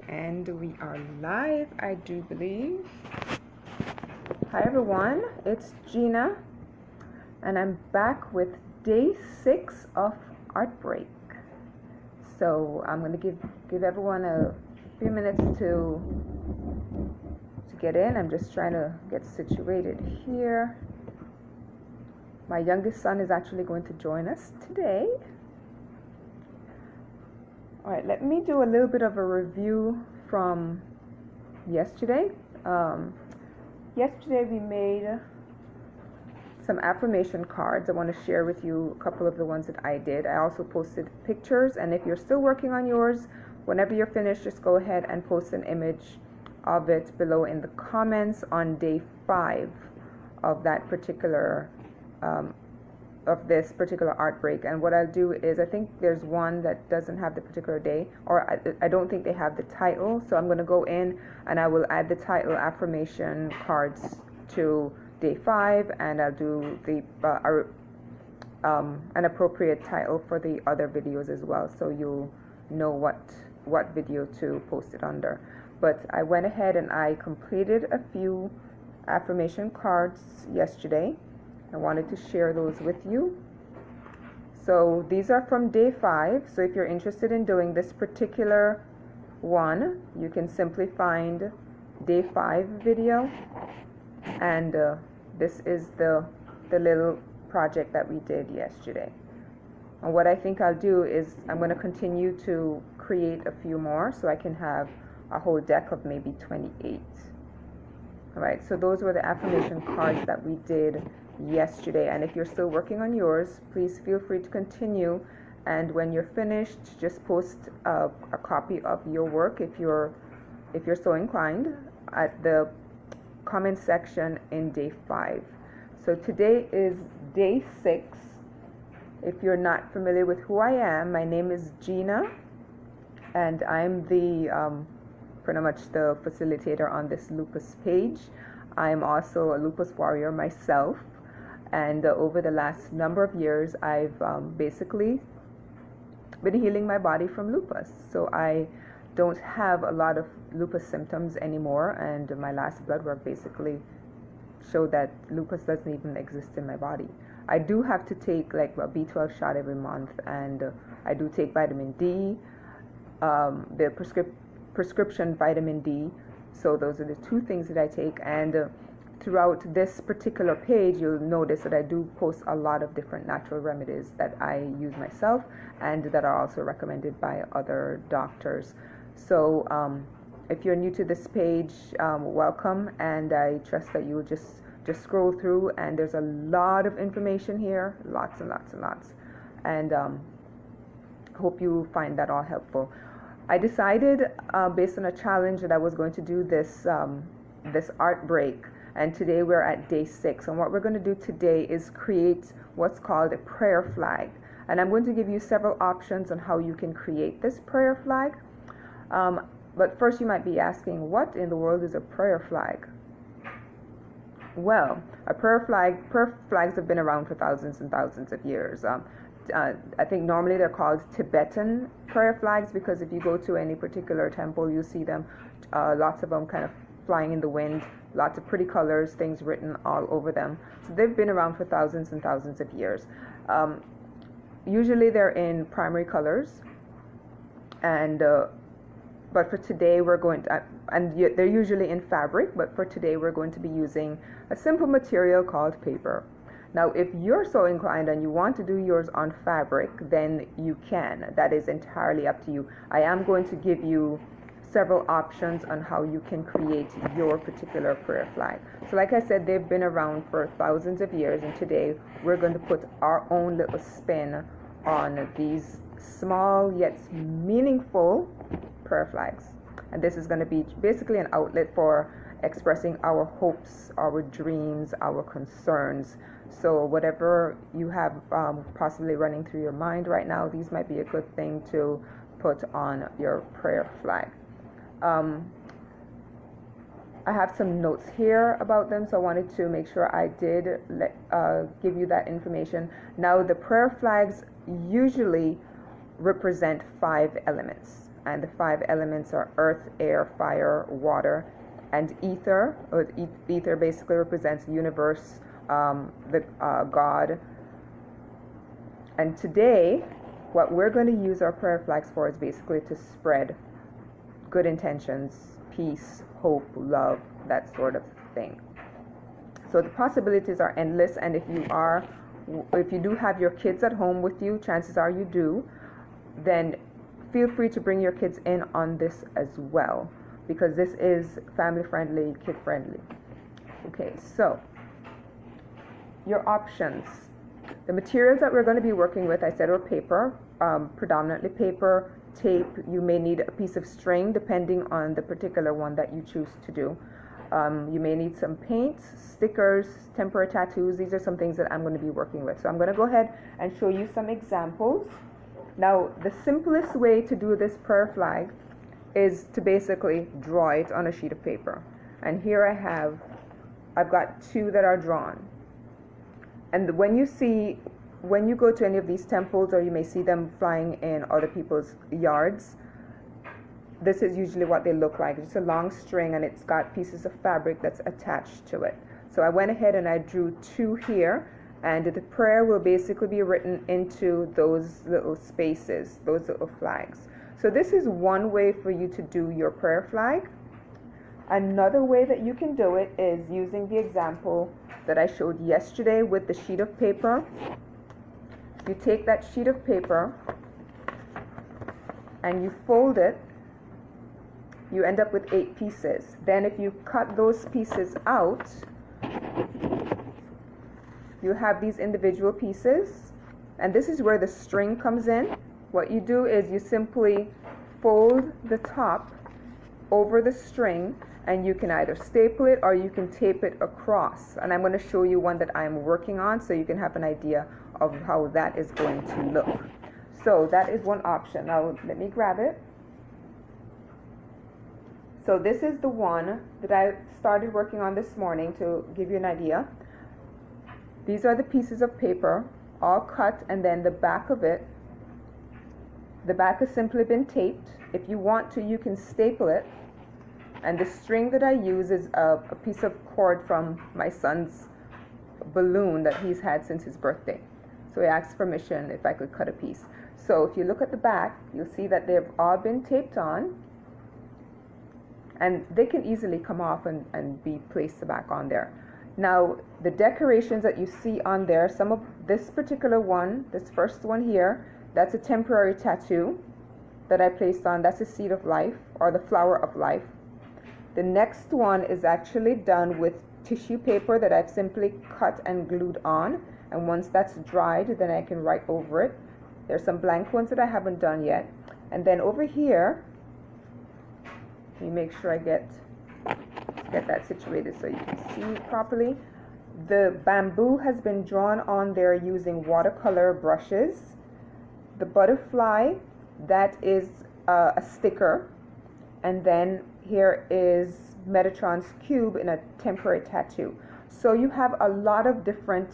And we are live, I do believe. Hi everyone, it's Gina, and I'm back with day 6 of Art Break. So I'm going to give everyone a few minutes to get in. I'm just trying to get situated here. My youngest son is actually going to join us today. All right, let me do a little bit of a review from yesterday. Yesterday we made some affirmation cards. I want to share with you a couple of the ones that I did. I also posted pictures, and if you're still working on yours, whenever you're finished, just go ahead and post an image of it below in the comments on day 5 of that particular of this particular art break. And what I'll do is, I think there's one that doesn't have the particular day, or I don't think they have the title, so I'm going to go in and I will add the title affirmation cards to day 5, and I'll do the an appropriate title for the other videos as well, so you'll know what video to post it under. But I went ahead and I completed a few affirmation cards yesterday. I wanted to share those with you. So these are from day 5. So if you're interested in doing this particular one, you can simply find day 5 video. And this is the little project that we did yesterday. And what I think I'll do is I'm going to continue to create a few more so I can have a whole deck of maybe 28. All right, so those were the affirmation cards that we did yesterday, and if you're still working on yours, please feel free to continue, and when you're finished, just post a copy of your work if you're so inclined at the comment section in day 5. So today is day 6. If you're not familiar with who I am, my name is Gina, and I'm the pretty much the facilitator on this lupus page. I'm also a lupus warrior myself, and over the last number of years I've basically been healing my body from lupus. So I don't have a lot of lupus symptoms anymore, and my last blood work basically showed that lupus doesn't even exist in my body. I do have to take like a B12 shot every month, and I do take vitamin D, the prescription vitamin D. So those are the 2 things that I take, and throughout this particular page you'll notice that I do post a lot of different natural remedies that I use myself and that are also recommended by other doctors. So if you're new to this page, welcome, and I trust that you will just scroll through, and there's a lot of information here, lots and lots and lots, and hope you find that all helpful. I decided based on a challenge that I was going to do this art break, and today we're at day 6, and what we're going to do today is create what's called a prayer flag, and I'm going to give you several options on how you can create this prayer flag. But first you might be asking, what in the world is a prayer flag? Well, prayer flags have been around for thousands and thousands of years. I think normally they're called Tibetan prayer flags, because if you go to any particular temple, you see them, lots of them kind of flying in the wind, lots of pretty colors, things written all over them. So they've been around for thousands and thousands of years. Usually they're in primary colors, and but for today we're going to, and they're usually in fabric, but for today we're going to be using a simple material called paper. Now, if you're so inclined and you want to do yours on fabric, then you can. That is entirely up to you. I am going to give you several options on how you can create your particular prayer flag. So like I said, they've been around for thousands of years, and today we're going to put our own little spin on these small yet meaningful prayer flags. And this is going to be basically an outlet for expressing our hopes, our dreams, our concerns. So whatever you have possibly running through your mind right now, these might be a good thing to put on your prayer flag. I have some notes here about them, so I wanted to make sure I did give you that information. Now, the prayer flags usually represent 5 elements. and the 5 elements are earth, air, fire, water, and ether. Ether basically represents the universe, God. And today, what we're going to use our prayer flags for is basically to spread good intentions, peace, hope, love, that sort of thing. So the possibilities are endless, and if you do have your kids at home with you, chances are you do, then feel free to bring your kids in on this as well, because this is family friendly, kid friendly. Okay, so your options. The materials that we're going to be working with, I said, are paper, predominantly paper, tape. You may need a piece of string depending on the particular one that you choose to do. You may need some paints, stickers, temporary tattoos. These are some things that I'm going to be working with. So I'm going to go ahead and show you some examples. Now, the simplest way to do this prayer flag is to basically draw it on a sheet of paper. And here I've got 2 that are drawn. And when you go to any of these temples, or you may see them flying in other people's yards, this is usually what they look like. It's a long string, and it's got pieces of fabric that's attached to it. So I went ahead and I drew 2 here, and the prayer will basically be written into those little spaces, those little flags. So this is one way for you to do your prayer flag. Another way that you can do it is using the example that I showed yesterday with the sheet of paper. You take that sheet of paper and you fold it. You end up with 8 pieces. Then if you cut those pieces out, you have these individual pieces, and this is where the string comes in. What you do is you simply fold the top over the string, and you can either staple it or you can tape it across. And I'm going to show you one that I'm working on so you can have an idea of how that is going to look. So that is one option. Now let me grab it. So this is the one that I started working on this morning to give you an idea. These are the pieces of paper, all cut, and then the back of it. The back has simply been taped. If you want to, you can staple it. And the string that I use is a piece of cord from my son's balloon that he's had since his birthday. So he asked permission if I could cut a piece. So if you look at the back, you'll see that they've all been taped on. And they can easily come off and be placed back on there. Now, the decorations that you see on there, some of this particular one, this first one here, that's a temporary tattoo that I placed on. That's the seed of life, or the flower of life. The next one is actually done with tissue paper that I've simply cut and glued on. And once that's dried, then I can write over it. There's some blank ones that I haven't done yet. And then over here, let me make sure I get that situated so you can see it properly. The bamboo has been drawn on there using watercolor brushes. The butterfly, that is a sticker. And then here is Metatron's cube in a temporary tattoo. So you have a lot of different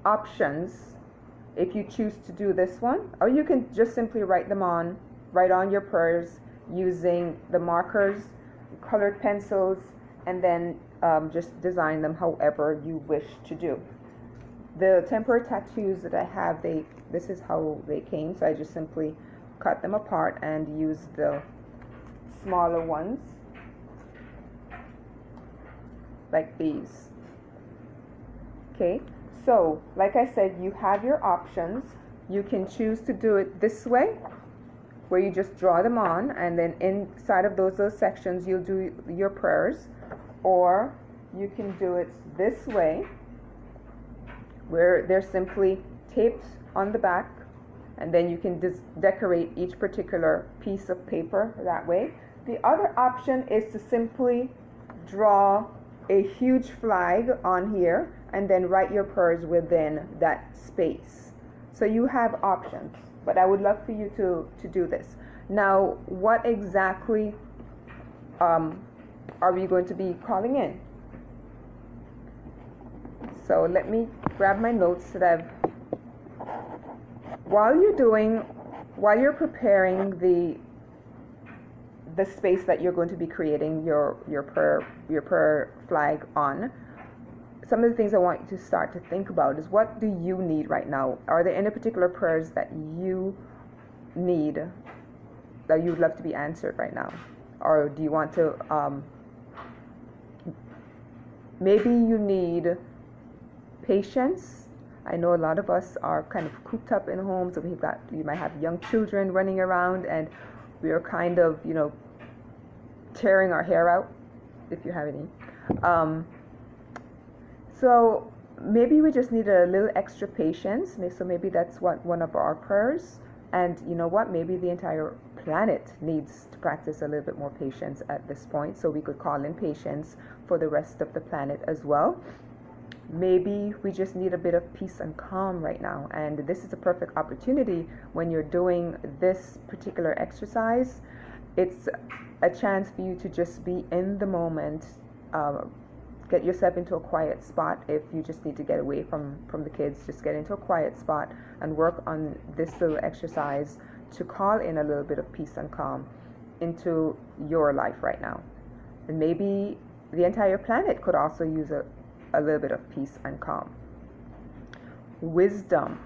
options if you choose to do this one, or you can just simply write on your prayers using the markers, colored pencils, and then just design them however you wish to do. The temporary tattoos that I have, this is how they came, so I just simply cut them apart and use the smaller ones like these. Okay, so like I said, you have your options. You can choose to do it this way, where you just draw them on, and then inside of those little sections you'll do your prayers, or you can do it this way, where they're simply taped on the back, and then you can decorate each particular piece of paper that way. The other option is to simply draw a huge flag on here and then write your prayers within that space. So you have options, but I would love for you to do this. Now, what exactly are we going to be calling in? So let me grab my notes that while you're preparing the space that you're going to be creating your prayer flag on, some of the things I want you to start to think about is, what do you need right now? Are there any particular prayers that you need, that you'd love to be answered right now? Or do you want to, maybe you need patience. I know a lot of us are kind of cooped up in homes, so we might have young children running around, and we are kind of, tearing our hair out, if you have any. So maybe we just need a little extra patience. So maybe that's one of our prayers. And you know what? Maybe the entire planet needs to practice a little bit more patience at this point. So we could call in patience for the rest of the planet as well. Maybe we just need a bit of peace and calm right now. And this is a perfect opportunity when you're doing this particular exercise. It's a chance for you to just be in the moment. Get yourself into a quiet spot. If you just need to get away from the kids, just get into a quiet spot and work on this little exercise to call in a little bit of peace and calm into your life right now. And maybe the entire planet could also use a little bit of peace and calm. Wisdom.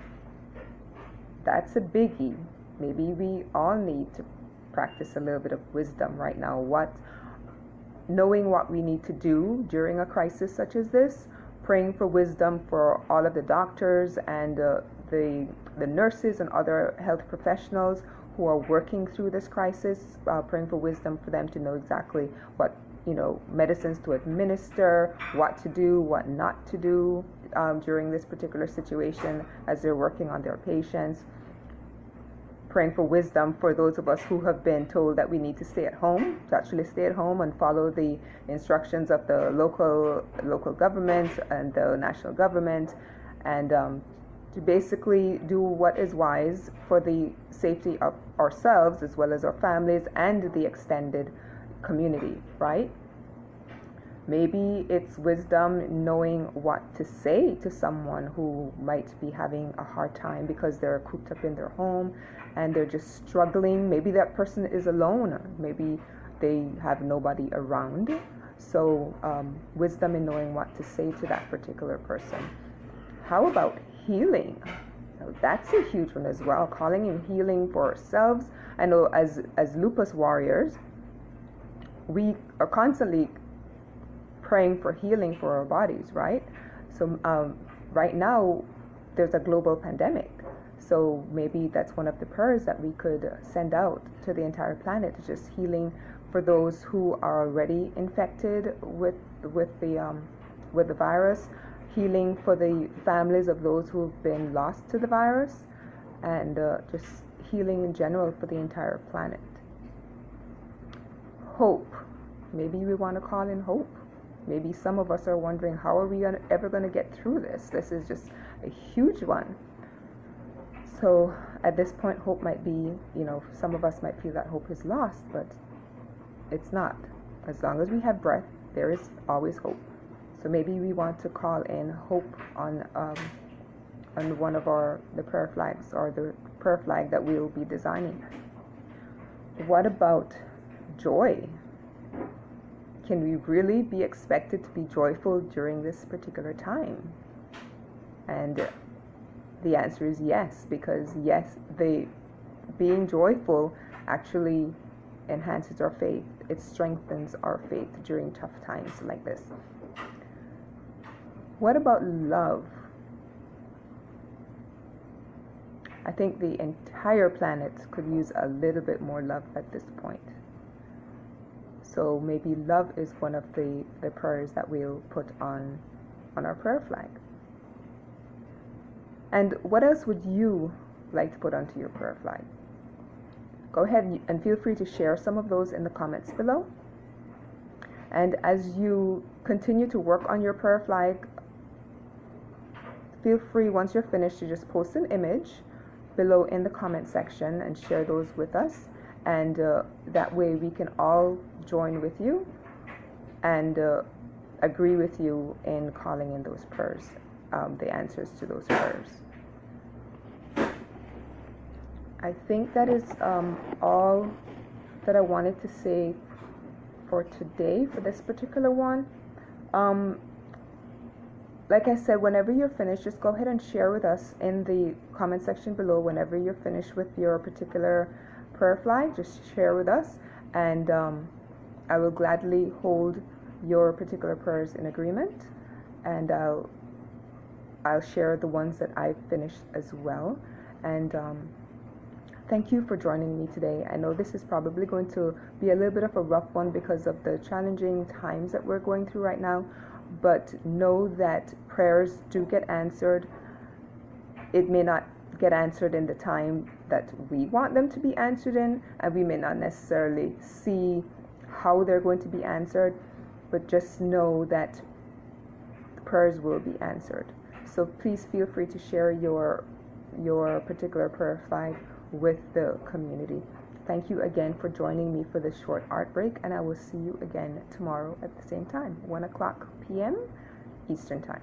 That's a biggie. Maybe we all need to practice a little bit of wisdom right now. Knowing what we need to do during a crisis such as this, praying for wisdom for all of the doctors and the nurses and other health professionals who are working through this crisis, praying for wisdom for them to know exactly what medicines to administer, what to do, what not to do during this particular situation as they're working on their patients. Praying for wisdom for those of us who have been told that we need to stay at home, to actually stay at home and follow the instructions of the local government and the national government, and to basically do what is wise for the safety of ourselves as well as our families and the extended community, right? Maybe it's wisdom knowing what to say to someone who might be having a hard time because they're cooped up in their home and they're just struggling. Maybe that person is alone. Maybe they have nobody around. So wisdom in knowing what to say to that particular person. How about healing? Now, that's a huge one as well. Calling in healing for ourselves. I know as lupus warriors, we are constantly praying for healing for our bodies, right? So right now there's a global pandemic. So maybe that's one of the prayers that we could send out to the entire planet, just healing for those who are already infected with the virus, healing for the families of those who've been lost to the virus, and just healing in general for the entire planet. Hope. Maybe we want to call in hope. Maybe some of us are wondering, how are we ever going to get through this? This is just a huge one. So at this point, hope might be, some of us might feel that hope is lost, but it's not. As long as we have breath, there is always hope. So maybe we want to call in hope on one of the prayer flags, or the prayer flag that we will be designing. What about joy? Can we really be expected to be joyful during this particular time? And the answer is yes, because yes, being joyful actually enhances our faith. It strengthens our faith during tough times like this. What about love? I think the entire planet could use a little bit more love at this point. So maybe love is one of the prayers that we'll put on our prayer flag. And what else would you like to put onto your prayer flag? Go ahead and feel free to share some of those in the comments below. And as you continue to work on your prayer flag, feel free, once you're finished, to just post an image below in the comment section and share those with us. And that way we can all join with you and agree with you in calling in those prayers, the answers to those prayers. I think that is all that I wanted to say for today, for this particular one. Like I said, whenever you're finished, just go ahead and share with us in the comment section below. Whenever you're finished with your particular prayer flag, just share with us, and I will gladly hold your particular prayers in agreement, and I'll share the ones that I've finished as well. And thank you for joining me today. I know this is probably going to be a little bit of a rough one because of the challenging times that we're going through right now, but know that prayers do get answered. It may not get answered in the time that we want them to be answered in, and we may not necessarily see how they're going to be answered, but just know that prayers will be answered. So please feel free to share your particular prayer flag with the community. Thank you again for joining me for this short art break, and I will see you again tomorrow at the same time, 1 o'clock p.m. Eastern Time.